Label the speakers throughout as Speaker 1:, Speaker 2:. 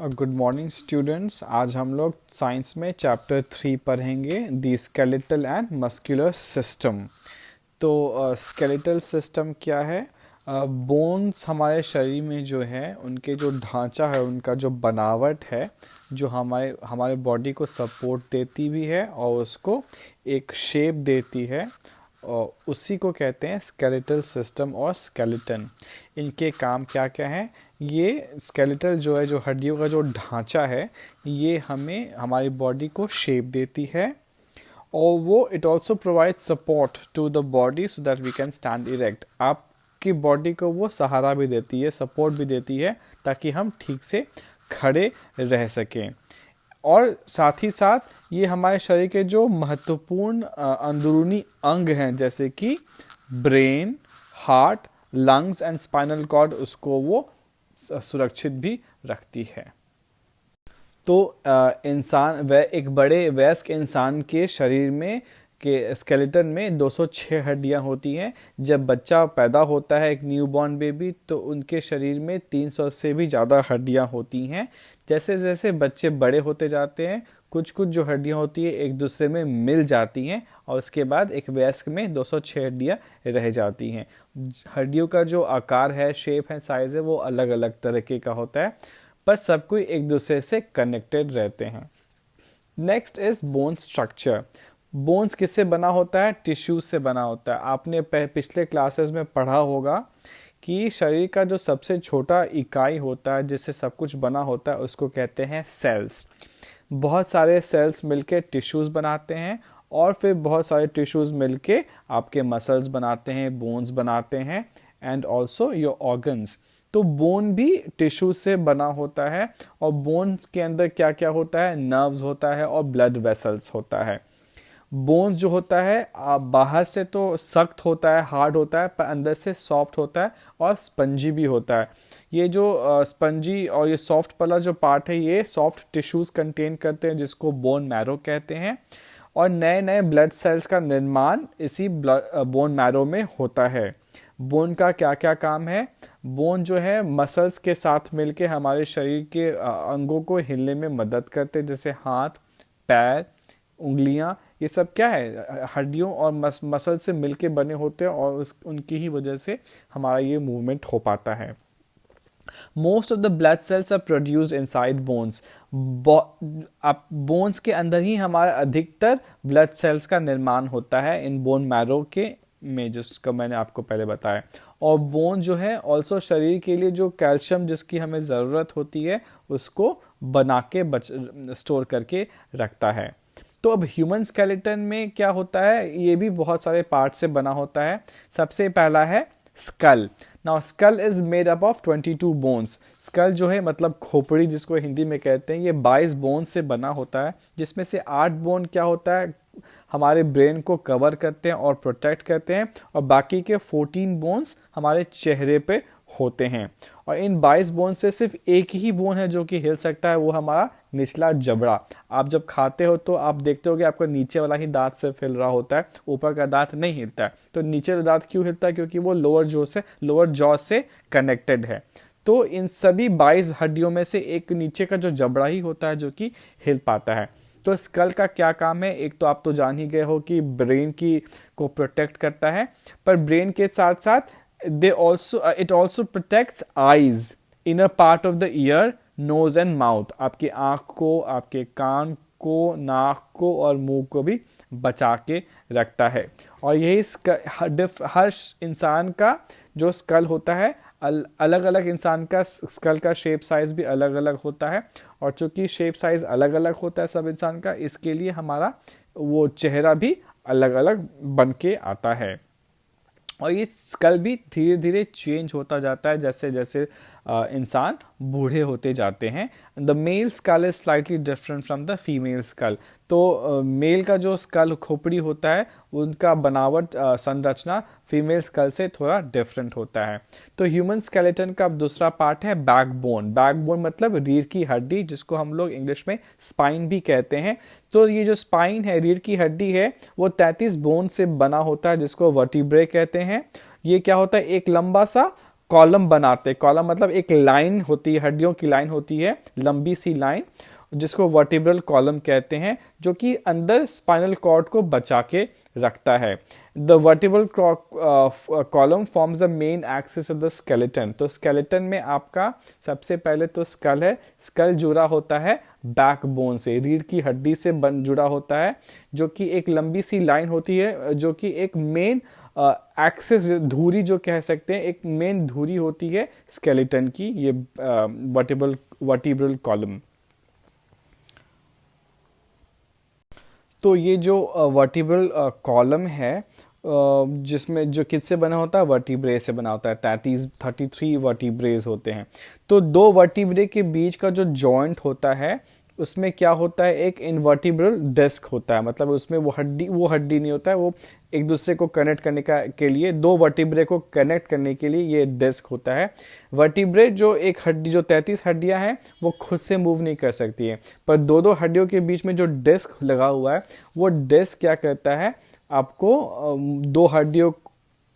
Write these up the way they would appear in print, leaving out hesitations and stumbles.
Speaker 1: Good morning students. आज हम लोग साइंस में चैप्टर 3 पढ़ेंगे दी स्केलेटल एंड मस्कुलर सिस्टम। तो स्केलेटल सिस्टम क्या है? बोन्स हमारे शरीर में जो है उनके जो ढांचा है, उनका जो बनावट है, जो हमारे हमारे बॉडी को सपोर्ट देती भी है और उसको एक शेप देती है, और उसी को कहते हैं स्केलेटल सिस्टम और स्केलेटन। इनके काम क्या क्या हैं? ये स्केलेटल जो है, जो हड्डियों का जो ढांचा है, ये हमें हमारी बॉडी को शेप देती है, और वो it also provide support to the body so that we can stand erect. आपकी बॉडी को वो सहारा भी देती है, सपोर्ट भी देती है, ताकि हम ठीक से खड़े रह सकें। और साथ ही साथ ये हमारे शरीर के जो महत्वपूर्ण अंदरूनी अंग हैं, जैसे कि brain, heart, lungs and spinal cord, उसको वो सुरक्षित भी रखती है। तो इंसान एक बड़े वयस्क इंसान के शरीर में के स्केलेटन में 206 हड्डियां होती हैं। जब बच्चा पैदा होता है, एक न्यूबॉर्न बेबी, तो उनके शरीर में 300 से भी ज़्यादा हड्डियां होती हैं। जैसे जैसे बच्चे बड़े होते जाते हैं, कुछ कुछ जो हड्डियां होती है एक दूसरे में मिल जाती हैं, और उसके बाद एक वयस्क में 206 हड्डियां रह जाती हैं। हड्डियों का जो आकार है, शेप है, साइज है, वो अलग अलग तरीके का होता है, पर सब कोई एक दूसरे से कनेक्टेड रहते हैं। Next is bone structure. Bones किससे बना होता है? टिश्यूज से बना होता है। आपने पिछले क्लासेस में पढ़ा होगा कि शरीर का जो सबसे छोटा इकाई होता है, जिससे सब कुछ बना होता है, उसको कहते हैं सेल्स। बहुत सारे सेल्स मिलके टिश्यूज बनाते हैं, और फिर बहुत सारे टिश्यूज मिलके आपके मसल्स बनाते हैं, बोन्स बनाते हैं, एंड ऑल्सो योर ऑर्गन्स। तो बोन भी टिश्यू से बना होता है, और बोन्स के अंदर क्या क्या होता है? नर्व्स होता है और ब्लड वेसल्स होता है। बोन्स जो होता है बाहर से तो सख्त होता है, हार्ड होता है, पर अंदर से सॉफ्ट होता है और स्पंजी भी होता है। ये जो स्पंजी और ये सॉफ्ट वाला जो पार्ट है, ये सॉफ्ट टिश्यूज कंटेन करते हैं, जिसको बोन मैरो कहते हैं। और नए नए ब्लड सेल्स का निर्माण इसी बोन मैरो में होता है। बोन का क्या क्या काम है? बोन जो है मसल्स के साथ मिलके हमारे शरीर के अंगों को हिलने में मदद करते हैं, जैसे हाथ, पैर, उंगलियां। ये सब क्या है? हड्डियों और मसल से मिलके बने होते हैं, और उनकी ही वजह से हमारा ये मूवमेंट हो पाता है। Most of the blood cells are produced inside bones. Bones के अंदर ही हमारा अधिकतर ब्लड सेल्स का निर्माण होता है, इन बोन मैरो के में, जिसका मैंने आपको पहले बताया। और बोन जो है ऑल्सो शरीर के लिए जो कैल्शियम जिसकी हमें ज़रूरत होती है, उसको बना के स्टोर करके रखता है। तो अब ह्यूमन स्केलेटन में क्या होता है? ये भी बहुत सारे पार्ट से बना होता है। सबसे पहला है skull. Now skull is made up of 22 bones. Skull जो है मतलब खोपड़ी, जिसको हिंदी में कहते हैं, ये 22 बोन से बना होता है, जिसमें से 8 बोन क्या होता है? हमारे ब्रेन को कवर करते हैं और प्रोटेक्ट करते हैं, और बाकी के 14 बोन्स हमारे चेहरे पे होते हैं। और इन 22 बोन से सिर्फ एक ही बोन है जो कि हिल सकता है, वो हमारा निचला जबड़ा। आप जब खाते हो तो आप देखते हो कि आपका नीचे वाला ही दांत सिर्फ हिल रहा होता है, ऊपर का दांत नहीं हिलता है। तो नीचे वाला दांत क्यों हिलता है? क्योंकि वो लोअर जॉ से कनेक्टेड है। तो इन सभी 22 हड्डियों में से एक नीचे का जो जबड़ा ही होता है जो कि हिल पाता है। तो स्कल का क्या काम है? एक तो आप तो जान ही गए हो कि ब्रेन की को प्रोटेक्ट करता है, पर ब्रेन के साथ साथ it also protects eyes, inner part of the ear, nose and mouth। आपकी आँख को, आपके कान को, नाक को और मुंह को भी बचा के रखता है। और यही हर इंसान का जो स्कल होता है, अलग अलग इंसान का स्कल का शेप साइज भी अलग अलग होता है, और चूंकि शेप साइज अलग अलग होता है सब इंसान का, इसके लिए हमारा वो चेहरा भी अलग अलग बन के आता है। और ये स्कल भी धीरे धीरे चेंज होता जाता है जैसे जैसे इंसान बूढ़े होते जाते हैं। The male skull is slightly different from the female skull. तो मेल का जो स्कल खोपड़ी होता है, उनका बनावट संरचना फीमेल स्कल से थोड़ा डिफरेंट होता है। तो ह्यूमन स्केलेटन का दूसरा पार्ट है बैकबोन। बैकबोन मतलब रीढ़ की हड्डी, जिसको हम लोग इंग्लिश में स्पाइन भी कहते हैं। तो ये जो स्पाइन है, रीढ़ की हड्डी है, वो 33 बोन से बना होता है, जिसको वर्टिब्रे कहते हैं। ये क्या होता है? एक लंबा सा कॉलम बनाते हैं। कॉलम मतलब एक लाइन होती है, हड्डियों की लाइन होती है, लंबी सी लाइन, जिसको वर्टिब्रल कॉलम कहते हैं, जो कि अंदर स्पाइनल कॉर्ड को बचा के रखता है। The vertebral column forms the main axis of the skeleton. तो स्केलेटन में आपका सबसे पहले तो स्कल है, स्कल जुड़ा होता है बैकबोन से, रीढ़ की हड्डी से जुड़ा होता है, जो कि एक लंबी सी लाइन होती है, जो कि एक मेन एक्सिस, धुरी जो कह सकते हैं, एक मेन धुरी होती है स्केलेटन की, ये वर्टिब्रल कॉलम। तो ये जो वर्टिब्रल कॉलम है, जिसमें जो किससे बना होता है, वर्टिब्रे से बना होता है। 33 वर्टिब्रेज होते हैं। तो दो वर्टिब्रे के बीच का जो जॉइंट होता है, उसमें क्या होता है, एक इनवर्टिब्रल डिस्क होता है। मतलब उसमें वो हड्डी नहीं होता है, वो एक दूसरे को कनेक्ट करने के लिए, दो वर्टिब्रे को कनेक्ट करने के लिए ये डिस्क होता है। वर्टिब्रे जो एक हड्डी, जो 33 हड्डियां हैं, वो खुद से मूव नहीं कर सकती है, पर दो हड्डियों के बीच में जो डिस्क लगा हुआ है, वो डिस्क क्या करता है, आपको दो हड्डियों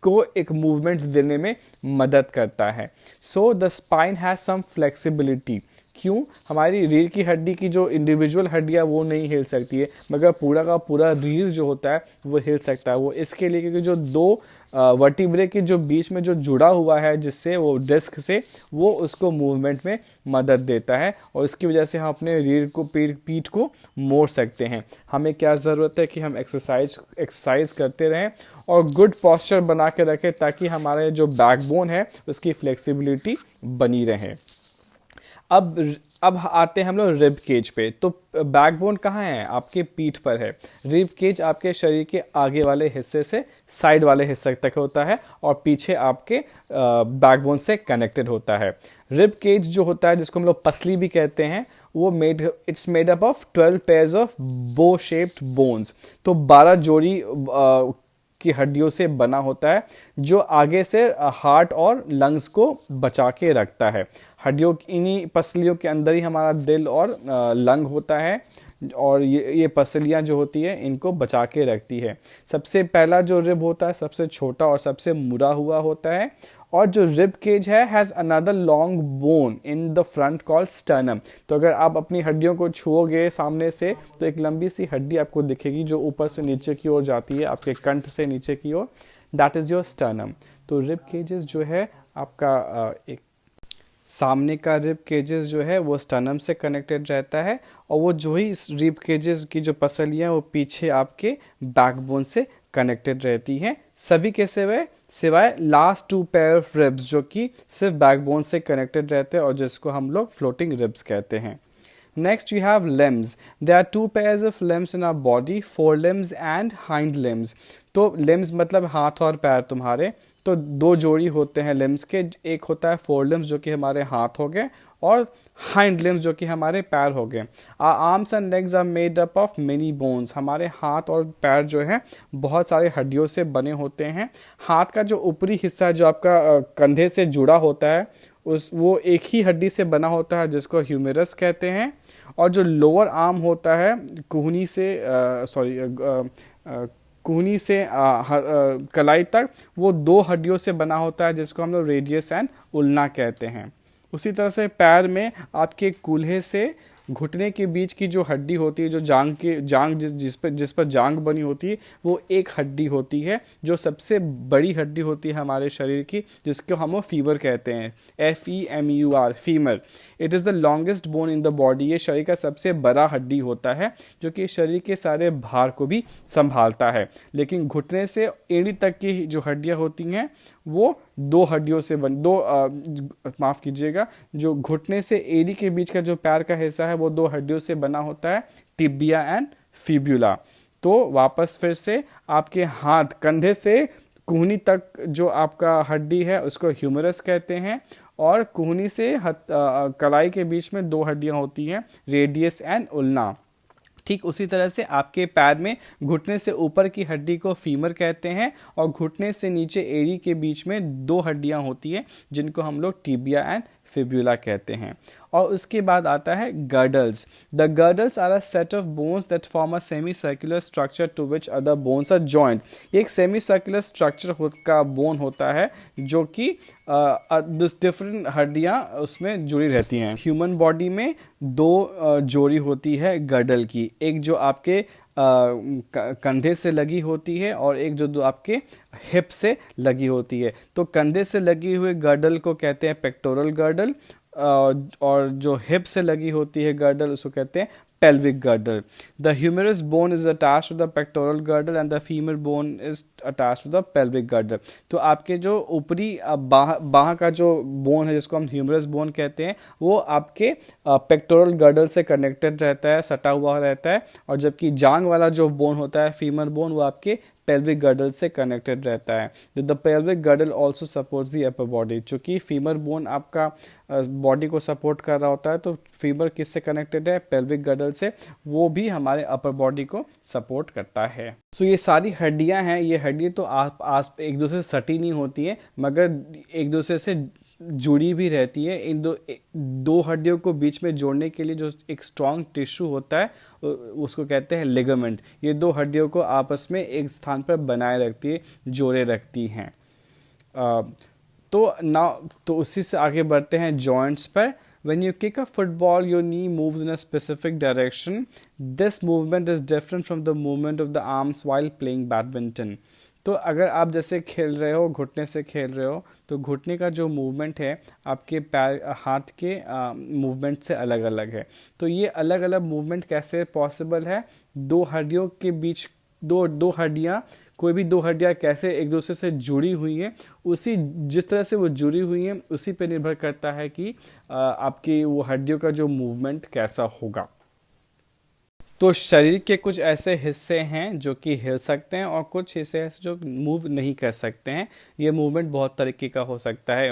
Speaker 1: को एक मूवमेंट देने में मदद करता है। So the spine has some flexibility. क्यों? हमारी रीढ़ की हड्डी की जो इंडिविजुअल हड्डियां वो नहीं हिल सकती है, मगर पूरा का पूरा रीढ़ जो होता है वो हिल सकता है। वो इसके लिए क्योंकि जो दो वर्टिब्रे के जो बीच में जो जुड़ा हुआ है, जिससे वो डिस्क से, वो उसको मूवमेंट में मदद देता है, और इसकी वजह से हम अपने रीढ़ को, पीठ को मोड़ सकते हैं। हमें क्या ज़रूरत है कि हम एक्सरसाइज करते रहें और गुड पोस्चर बना के रखें, ताकि हमारे जो बैकबोन है उसकी फ्लेक्सिबिलिटी बनी रहे। अब आते हैं हम लोग रिब केज पे। तो बैकबोन कहाँ है? आपके पीठ पर है। रिब केज आपके शरीर के आगे वाले हिस्से से साइड वाले हिस्से तक होता है, और पीछे आपके बैकबोन से कनेक्टेड होता है। रिब केज जो होता है, जिसको हम लोग पसली भी कहते हैं, वो it's made up of 12 pairs of बो शेप्ड बोन्स। तो 12 जोड़ी की हड्डियों से बना होता है, जो आगे से हार्ट और लंग्स को बचा के रखता है। हड्डियों, इन्हीं पसलियों के अंदर ही हमारा दिल और लंग होता है, और ये पसलियाँ जो होती है, इनको बचा के रखती है। सबसे पहला जो रिब होता है, सबसे छोटा और सबसे मुड़ा हुआ होता है। और जो रिब केज है, has another long bone in the front called sternum. तो अगर आप अपनी हड्डियों को छुओगे सामने से, तो एक लंबी सी हड्डी आपको दिखेगी, जो ऊपर से नीचे की ओर जाती है, आपके कंठ से नीचे की ओर। That is your sternum. तो रिब केजेस जो है आपका एक सामने का रिब केजेस जो है वो स्टर्नम से कनेक्टेड रहता है, और वो जो ही इस रिब केजेस की जो पसलियाँ, वो पीछे आपके बैकबोन से कनेक्टेड रहती हैं, सभी के सिवाय लास्ट 2 पेयर ऑफ रिब्स, जो कि सिर्फ बैकबोन से कनेक्टेड रहते हैं, और जिसको हम लोग फ्लोटिंग रिब्स कहते हैं। Next you have limbs. There are 2 pairs of limbs in our body, forelimbs and hind limbs. तो limbs मतलब हाथ और पैर तुम्हारे। तो 2 जोड़ी होते हैं limbs के, एक होता है forelimbs जो कि हमारे हाथ हो गए, और hind limbs जो कि हमारे पैर हो गए। Our arms and legs are made up of many bones. हमारे हाथ और पैर जो है बहुत सारे हड्डियों से बने होते हैं। हाथ का जो ऊपरी हिस्सा जो आपका कंधे से जुड़ा होता है, वो एक ही हड्डी से बना होता है, जिसको ह्यूमेरस कहते हैं। और जो लोअर आर्म होता है, कुहनी से कलाई तक, वो 2 हड्डियों से बना होता है, जिसको हम लोग रेडियस एंड उल्ना कहते हैं। उसी तरह से पैर में आपके कूल्हे से घुटने के बीच की जो हड्डी होती है, जो जांग जिस पर जांग बनी होती है, वो एक हड्डी होती है, जो सबसे बड़ी हड्डी होती है हमारे शरीर की, जिसको हम फीमर कहते हैं। FEMUR, femur. It is the longest bone in the body. ये शरीर का सबसे बड़ा हड्डी होता है, जो कि शरीर के सारे भार को भी संभालता है। लेकिन घुटने से एड़ी तक की जो हड्डियाँ होती हैं, वो 2 हड्डियों से माफ़ कीजिएगा, जो घुटने से एड़ी के बीच का जो पैर का हिस्सा है, वो 2 हड्डियों से बना होता है, टिबिया एंड फिब्यूला। तो वापस फिर से आपके हाथ, कंधे से कुहनी तक जो आपका हड्डी है, उसको ह्यूमरस कहते हैं, और कुहनी से कलाई के बीच में 2 हड्डियां होती हैं, रेडियस एंड उल्ना। ठीक उसी तरह से आपके पैर में घुटने से ऊपर की हड्डी को फीमर कहते हैं, और घुटने से नीचे एड़ी के बीच में 2 हड्डियां होती हैं, जिनको हम लोग टिबिया एंड फिब्यूला कहते हैं। और उसके बाद आता है girdles. The girdles are a set of bones that form a semi circular structure to which other bones are joint. ये एक सेमी सर्कुलर स्ट्रक्चर का बोन होता है जो कि डिफरेंट हड्डियाँ उसमें जुड़ी रहती हैं। ह्यूमन बॉडी में दो जोड़ी होती है गर्डल की, एक जो आपके कंधे से लगी होती है और एक जो आपके हिप से लगी होती है। तो कंधे से लगी हुई गर्डल को कहते हैं पेक्टोरल गर्डल, और जो हिप से लगी होती है गर्डल उसको कहते हैं pelvic girdle. The humerus bone is attached to the pectoral girdle and the femur bone is attached to the pelvic girdle. तो आपके जो ऊपरी बाह का जो बोन है जिसको हम ह्यूमरस बोन कहते हैं वो आपके पेक्टोरल गर्डल से कनेक्टेड रहता है, सटा हुआ रहता है, और जबकि जांग वाला जो बोन होता है फीमर बोन वो आपके पेल्विक गर्डल से कनेक्टेड रहता है। The pelvic girdle also supports the upper body. चूँकि फीमर बोन आपका बॉडी को सपोर्ट कर रहा होता है तो फीमर किससे कनेक्टेड है? पेल्विक गर्डल से, वो भी हमारे अपर बॉडी को सपोर्ट करता है। सो ये सारी हड्डियां हैं, ये हड्डियां तो आस एक दूसरे से सटी नहीं होती हैं मगर एक दूसरे से जुड़ी भी रहती है। इन दो हड्डियों को बीच में जोड़ने के लिए जो एक स्ट्रॉन्ग टिश्यू होता है उसको कहते हैं लिगामेंट। ये दो हड्डियों को आपस में एक स्थान पर बनाए रखती है, जोड़े रखती हैं। तो उसी से आगे बढ़ते हैं जॉइंट्स पर। When you kick a football, your knee moves in a specific direction. This movement is different from the movement of the arms while playing badminton. तो अगर आप जैसे खेल रहे हो, घुटने से खेल रहे हो, तो घुटने का जो मूवमेंट है आपके पैर हाथ के मूवमेंट से अलग अलग है। तो ये अलग अलग मूवमेंट कैसे पॉसिबल है? दो हड्डियों के बीच दो हड्डियाँ, कोई भी दो हड्डियाँ कैसे एक दूसरे से जुड़ी हुई हैं, उसी जिस तरह से वो जुड़ी हुई हैं उसी पे निर्भर करता है कि आपकी वो हड्डियों का जो मूवमेंट कैसा होगा। तो शरीर के कुछ ऐसे हिस्से हैं जो कि हिल सकते हैं और कुछ हिस्से ऐसे जो मूव नहीं कर सकते हैं। ये मूवमेंट बहुत तरीके का हो सकता है,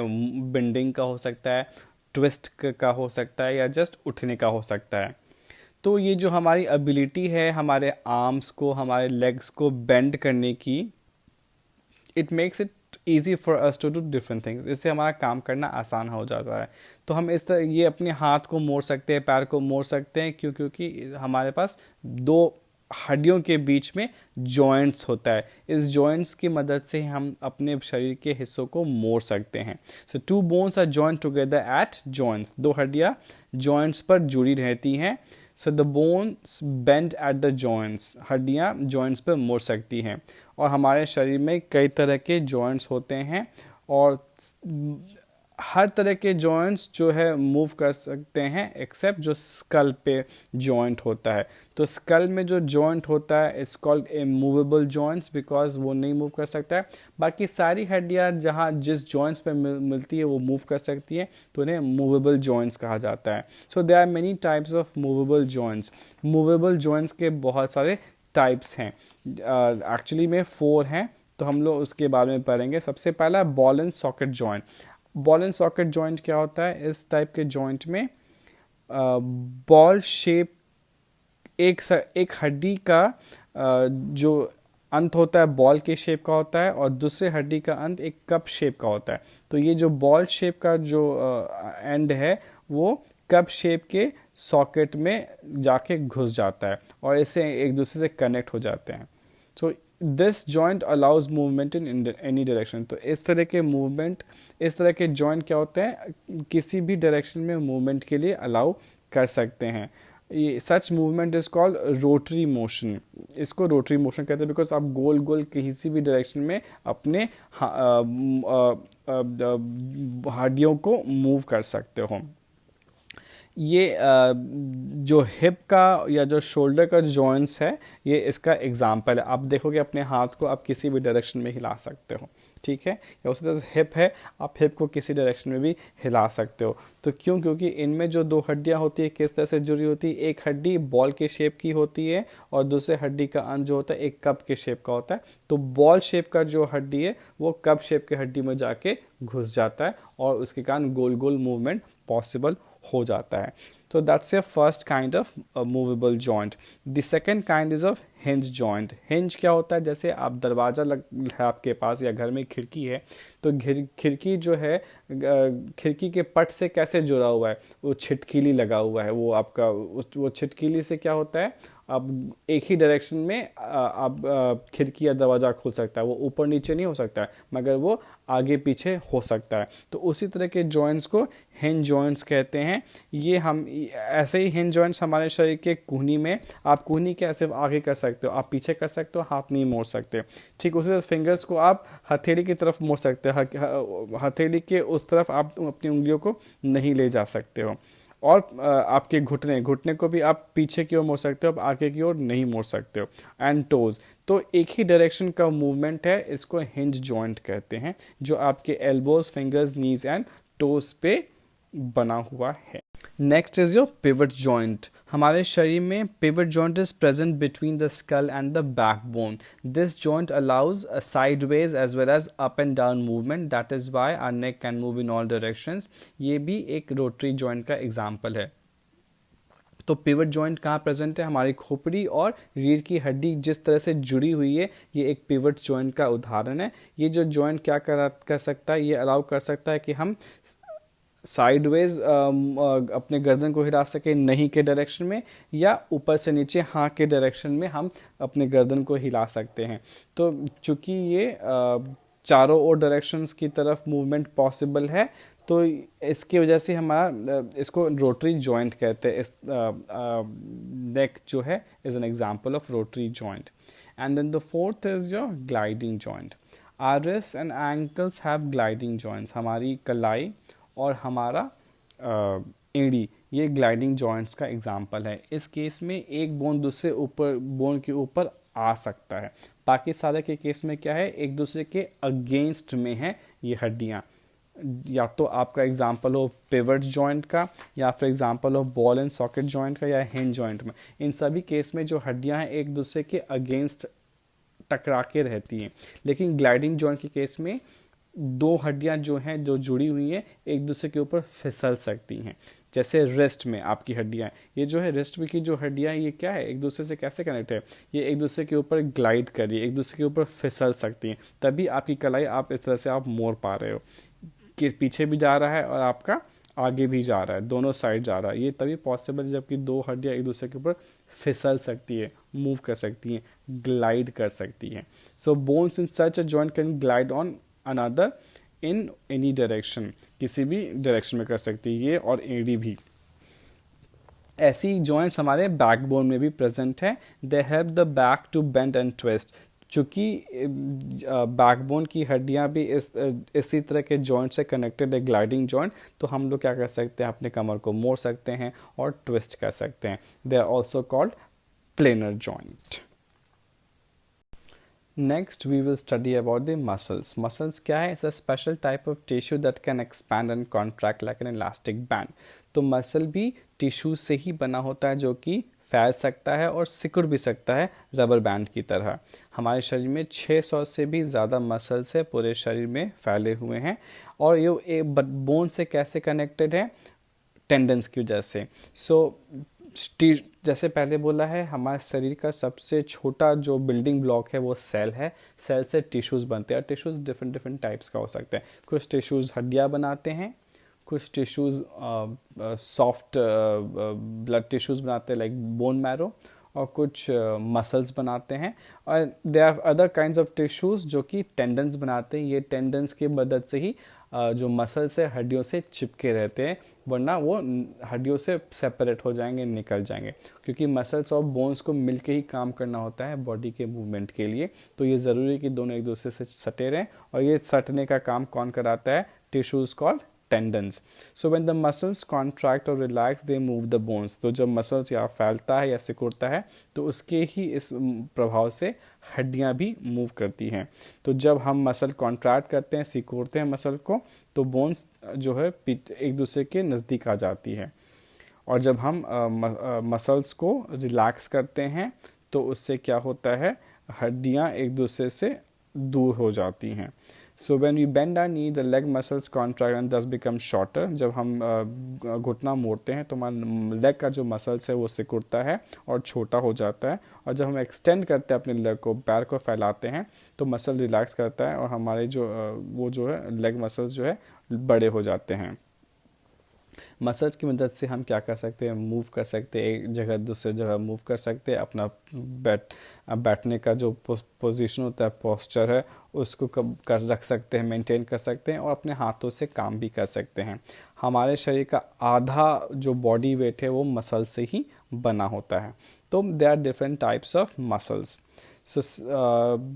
Speaker 1: बेंडिंग का हो सकता है, ट्विस्ट का हो सकता है, या जस्ट उठने का हो सकता है। तो ये जो हमारी एबिलिटी है हमारे आर्म्स को, हमारे लेग्स को बेंड करने की, it makes it easy for us to do different things. इससे हमारा काम करना आसान हो जाता है। तो हम इस तरह ये अपने हाथ को मोड़ सकते हैं, पैर को मोड़ सकते हैं, क्योंकि हमारे पास दो हड्डियों के बीच में जॉइंट्स होता है। इस जॉइंट्स की मदद से हम अपने शरीर के हिस्सों को मोड़ सकते हैं। So two bones are joint together at joints. दो हड्डियाँ जॉइंट्स पर जुड़ी रहती हैं। So the bones bend at the joints. हड्डियाँ जॉइंट्स पर मोड़ सकती हैं। और हमारे शरीर में कई तरह के जॉइंट्स होते हैं और हर तरह के जॉइंट्स जो है मूव कर सकते हैं एक्सेप्ट जो स्कल पे जॉइंट होता है। तो स्कल में जो जॉइंट होता है it's called immovable joints because वो नहीं मूव कर सकता है। बाकी सारी हड्डियाँ जहाँ जिस जॉइंट्स पे मिलती है वो मूव कर सकती है, तो उन्हें मूवेबल जॉइंट्स कहा जाता है। So there are many types of movable joints. Movable joints के बहुत सारे टाइप्स हैं, एक्चुअली में 4 हैं, तो हम लोग उसके बारे में पढ़ेंगे। सबसे पहला ball and socket joint. Ball and socket joint क्या होता है? इस टाइप के जॉइंट में बॉल शेप एक हड्डी का जो अंत होता है बॉल के शेप का होता है और दूसरे हड्डी का अंत एक कप शेप का होता है। तो ये जो बॉल शेप का जो एंड है वो कप शेप के सॉकेट में जाके घुस जाता है और इससे एक दूसरे से कनेक्ट हो जाते हैं। So this joint allows movement in any direction. तो इस तरह के मूवमेंट, इस तरह के जॉइंट क्या होते हैं, किसी भी डायरेक्शन में मूवमेंट के लिए अलाउ कर सकते हैं। ये such movement is called rotary motion. इसको रोटरी मोशन कहते हैं बिकॉज आप गोल गोल किसी भी डायरेक्शन में अपने हड्डियों को मूव कर सकते हो। ये जो हिप का या जो शोल्डर का जॉइंट्स है ये इसका एग्जाम्पल है। आप देखोगे अपने हाथ को आप किसी भी डायरेक्शन में हिला सकते हो, ठीक है। या उसी तरह से हिप है, आप हिप को किसी डायरेक्शन में भी हिला सकते हो। तो क्योंकि इनमें जो दो हड्डियां होती है किस तरह से जुड़ी होती है, एक हड्डी बॉल के शेप की होती है और दूसरे हड्डी का अंत जो होता है एक कप के शेप का होता है। तो बॉल शेप का जो हड्डी है वो कप शेप के हड्डी में जाके घुस जाता है और उसके कारण गोल गोल मूवमेंट पॉसिबल हो जाता है। तो that's a first kind of movable joint. The second kind is of hinge joint. Hinge क्या होता है, जैसे आप दरवाज़ा है आपके पास या घर में खिड़की है, तो खिड़की जो है खिड़की के पट से कैसे जुड़ा हुआ है, वो छिटकीली लगा हुआ है, वो आपका वो छिटकीली से क्या होता है, अब एक ही डायरेक्शन में आप खिड़की या दरवाज़ा खुल सकता है, वो ऊपर नीचे नहीं हो सकता है, मगर वो आगे पीछे हो सकता है। तो उसी तरह के जॉइंट्स को हिंज जॉइंट्स कहते हैं। ये हम ऐसे ही हिंज जॉइंट्स हमारे शरीर के कूहनी में, आप कूहनी के ऐसे आगे कर सकते हो, आप पीछे कर सकते हो, हाथ नहीं मोड़ सकते। ठीक उसी तरह फिंगर्स को आप हथेली की तरफ मोड़ सकते हो, हथेली के उस तरफ आप अपनी उंगलियों को नहीं ले जा सकते हो। और आपके घुटने को भी आप पीछे की ओर मोड़ सकते हो, आप आगे की ओर नहीं मोड़ सकते हो। एंड टोज, तो एक ही डायरेक्शन का मूवमेंट है, इसको हिंज जॉइंट कहते हैं, जो आपके elbows, fingers, knees and toes पे बना हुआ है। Next is your pivot joint. हमारे शरीर में pivot joint is present between the skull and the backbone. This joint allows a sideways as well as up and down movement. That is why our neck can move in all directions. ये भी एक rotary joint का example है। तो pivot joint कहाँ present है, हमारी खोपड़ी और रीढ़ की हड्डी जिस तरह से जुड़ी हुई है, ये एक पिवट जॉइंट का उदाहरण है। ये जो जॉइंट क्या कर सकता है, ये अलाउ कर सकता है कि हम साइडवेज अपने गर्दन को हिला सके नहीं के डायरेक्शन में, या ऊपर से नीचे हाँ के डायरेक्शन में हम अपने गर्दन को हिला सकते हैं। तो चूंकि ये चारों ओर डायरेक्शंस की तरफ मूवमेंट पॉसिबल है, तो इसकी वजह से हमारा इसको रोटरी जॉइंट कहते हैं। इस नेक जो है is an example of rotary joint. And then the fourth is your gliding joint. Our wrist and ankles have gliding joints. हमारी कलाई और हमारा एड़ी, ये ग्लाइडिंग जॉइंट्स का एग्जाम्पल है। इस केस में एक बोन दूसरे ऊपर बोन के ऊपर आ सकता है। बाकी सारे के केस में क्या है, एक दूसरे के अगेंस्ट में है ये हड्डियाँ। या तो आपका एग्जाम्पल हो पिवट जॉइंट का, या फिर एग्जाम्पल हो बॉल एंड सॉकेट जॉइंट का, या हिंज जॉइंट में। इन सभी केस में जो हड्डियाँ हैं एक दूसरे के अगेंस्ट टकरा के रहती हैं। लेकिन ग्लाइडिंग जॉइंट के केस में दो हड्डियां जो हैं, जो जुड़ी हुई हैं, एक दूसरे के ऊपर फिसल सकती हैं। जैसे रिस्ट में आपकी हड्डियां, ये जो है रिस्ट में की जो हड्डियां, ये क्या है, एक दूसरे से कैसे कनेक्ट है, ये एक दूसरे के ऊपर ग्लाइड कर रही है, एक दूसरे के ऊपर फिसल सकती हैं। तभी आपकी कलाई आप इस तरह से आप मोड़ पा रहे हो कि पीछे भी जा रहा है और आपका आगे भी जा रहा है, दोनों साइड जा रहा है। ये तभी पॉसिबल है जबकि दो हड्डियां एक दूसरे के ऊपर फिसल सकती है, मूव कर सकती हैं, ग्लाइड कर सकती हैं। So bones in such a joint can glide on another in any direction, किसी भी डायरेक्शन में कर सकती है ये, और एडी भी। ऐसी जॉइंट्स हमारे बैकबोन में भी प्रेजेंट है। They help the back to bend and twist. चूँकि बैकबोन की हड्डियां भी इसी तरह के जॉइंट से कनेक्टेड है, ग्लाइडिंग जॉइंट, तो हम लोग क्या कर सकते हैं, अपने कमर को मोड़ सकते हैं और ट्विस्ट कर सकते हैं। They are also called planar joint. Next, we will study about the muscles. Muscles क्या है? It's a special type of tissue that can expand and contract like an elastic band. तो मसल भी tissue से ही बना होता है, जो कि फैल सकता है और सिकुड़ भी सकता है रबर बैंड की तरह। हमारे शरीर में 600 से भी ज़्यादा मसल्स है, पूरे शरीर में फैले हुए हैं। और ये बोन से कैसे कनेक्टेड है? टेंडन्स की वजह से। जैसे पहले बोला है, हमारे शरीर का सबसे छोटा जो बिल्डिंग ब्लॉक है वो सेल है। सेल से टिश्यूज़ बनते हैं, और टिश्यूज़ डिफरेंट टाइप्स का हो सकता है। कुछ टिश्यूज़ हड्डियाँ बनाते हैं, कुछ टिश्यूज़ सॉफ्ट ब्लड टिश्यूज़ बनाते हैं लाइक बोन मैरो, और कुछ मसल्स बनाते हैं। और there are other kinds of tissues जो कि टेंडन्स बनाते हैं। ये टेंडन्स की मदद से ही जो मसल्स है हड्डियों से चिपके रहते हैं, वरना वो हड्डियों से सेपरेट हो जाएंगे, निकल जाएंगे। क्योंकि मसल्स और बोन्स को मिलके ही काम करना होता है बॉडी के मूवमेंट के लिए, तो ये ज़रूरी है कि दोनों एक दूसरे से सटे रहें। और ये सटने का काम कौन कराता है? Tissues called tendons. So when the muscles contract or relax, they move the bones. तो जब मसल्स या फैलता है या सिकुड़ता है, तो उसके ही इस प्रभाव से हड्डियां भी मूव करती हैं। तो जब हम मसल कॉन्ट्रैक्ट करते हैं, सिकुड़ते हैं मसल को, तो बोन्स जो है एक दूसरे के नज़दीक आ जाती है। और जब हम मसल्स को रिलैक्स करते हैं, तो उससे क्या होता है, हड्डियां एक दूसरे से दूर हो जाती हैं। So when we bend our knee the leg muscles contract and thus become shorter. जब हम घुटना मोड़ते हैं तो हमारा लेग का जो मसल्स है वो सिकुड़ता है और छोटा हो जाता है, और जब हम एक्सटेंड करते हैं अपने लेग को, पैर को फैलाते हैं, तो मसल रिलैक्स करता है और हमारे जो वो जो है लेग मसल्स जो है बड़े हो जाते हैं। मसल्स की मदद से हम क्या कर सकते हैं, मूव कर सकते हैं, एक जगह दूसरे जगह मूव कर सकते हैं, अपना बैठने का जो पोजीशन होता है, पोस्चर है, उसको कर रख सकते हैं, मेंटेन कर सकते हैं, और अपने हाथों से काम भी कर सकते हैं। हमारे शरीर का आधा जो बॉडी वेट है वो मसल से ही बना होता है। तो there are different types of muscles. So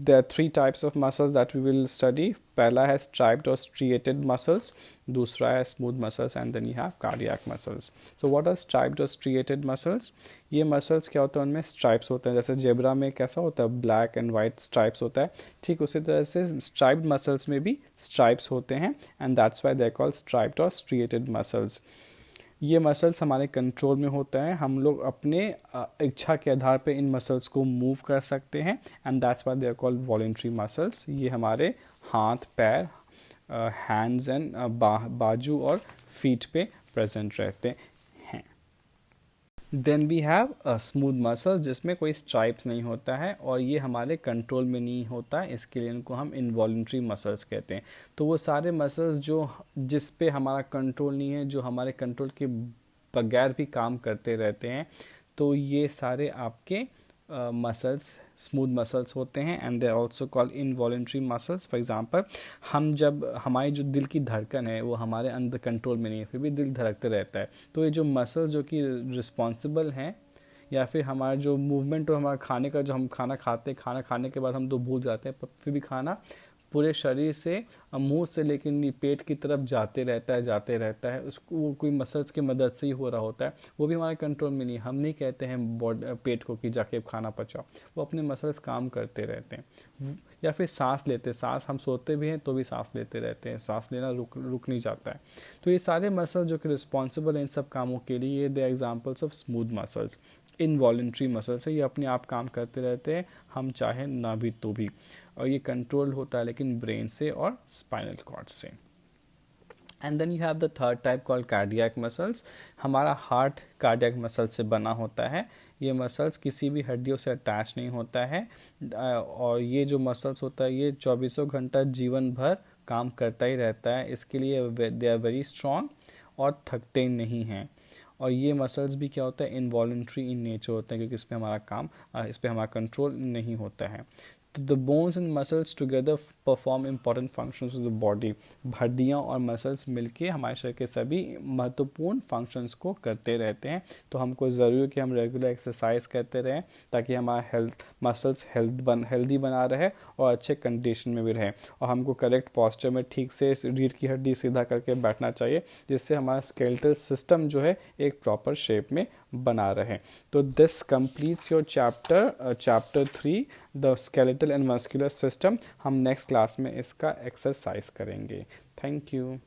Speaker 1: there are three types of muscles that we will study. पहला है striped or striated muscles, दूसरा है smooth muscles, and then you have cardiac muscles. So what are striped or striated muscles? ये muscles क्या होता है, उनमें stripes होते हैं, जैसे जेब्रा में कैसा होता है black and white stripes होता है, ठीक उसी तरह से striped muscles में भी stripes होते हैं, and that's why they are called striped or striated muscles. ये मसल्स हमारे कंट्रोल में होता है, हम लोग अपने इच्छा के आधार पे इन मसल्स को मूव कर सकते हैं, and that's why they are called voluntary muscles. ये हमारे हाथ, पैर, हैंड्स एंड बाजू और फीट पे प्रेजेंट रहते हैं। Then we have smooth muscle, जिसमें कोई स्ट्राइप्स नहीं होता है और ये हमारे कंट्रोल में नहीं होता है, इसके लिए इनको हम इनवॉल्ट्री मसल्स कहते हैं। तो वो सारे मसल्स जो जिस पे हमारा कंट्रोल नहीं है, जो हमारे कंट्रोल के बगैर भी काम करते रहते हैं, तो ये सारे आपके मसल्स स्मूथ मसल्स होते हैं, and they are also called involuntary muscles. For example, हम जब हमारी जो दिल की धड़कन है वो हमारे अंदर कंट्रोल में नहीं है, फिर भी दिल धड़कते रहता है, तो ये जो मसल्स जो कि रिस्पॉन्सिबल हैं, या फिर हमारा जो मूवमेंट हो, हमारा खाने का, जो हम खाना खाते हैं, खाना खाने के बाद हम तो भूल जाते हैं, पर फिर भी खाना पूरे शरीर से, मुंह से लेकिन पेट की तरफ जाते रहता है, उसको वो कोई मसल्स की मदद से ही हो रहा होता है, वो भी हमारे कंट्रोल में नहीं। हम नहीं कहते हैं पेट को कि जाके खाना पचाओ, वो अपने मसल्स काम करते रहते हैं। या फिर सांस लेते, सांस हम सोते भी हैं तो भी सांस लेते रहते हैं, सांस लेना रुक नहीं जाता है। तो ये सारे मसल जो कि रिस्पॉन्सिबल हैं इन सब कामों के लिए, ये they examples of smooth muscles. Involuntary muscles है, ये अपने आप काम करते रहते हैं, हम चाहे ना भी तो भी, और ये कंट्रोल होता है लेकिन ब्रेन से और स्पाइनल कॉर्ड से। And then you have the third type called cardiac muscles. हमारा हार्ट कार्डियक मसल से बना होता है, ये मसल्स किसी भी हड्डियों से अटैच नहीं होता है, और ये जो मसल्स होता है ये 24 घंटा जीवन भर काम करता ही रहता है, इसके लिए दे आर वेरी स्ट्रॉन्ग और थकते नहीं हैं। और ये मसल्स भी क्या होता है, इनवॉलंट्री इन नेचर होते हैं, क्योंकि इस पे हमारा कंट्रोल नहीं होता है। तो the bones and muscles together perform important functions of the body. हड्डियाँ और मसल्स मिलके हमारे शरीर के सभी महत्वपूर्ण फंक्शंस को करते रहते हैं। तो हमको ज़रूरी है कि हम रेगुलर एक्सरसाइज करते रहें, ताकि हमारा मसल्स हेल्दी बना रहे और अच्छे कंडीशन में भी रहे, और हमको करेक्ट पॉस्चर में ठीक से रीढ़ की हड्डी सीधा करके बैठना चाहिए, जिससे हमारा स्केलेटल सिस्टम जो है एक प्रॉपर शेप में बना रहे। तो this completes your chapter 3 the skeletal and muscular system. हम नेक्स्ट क्लास में इसका एक्सरसाइज करेंगे। Thank you.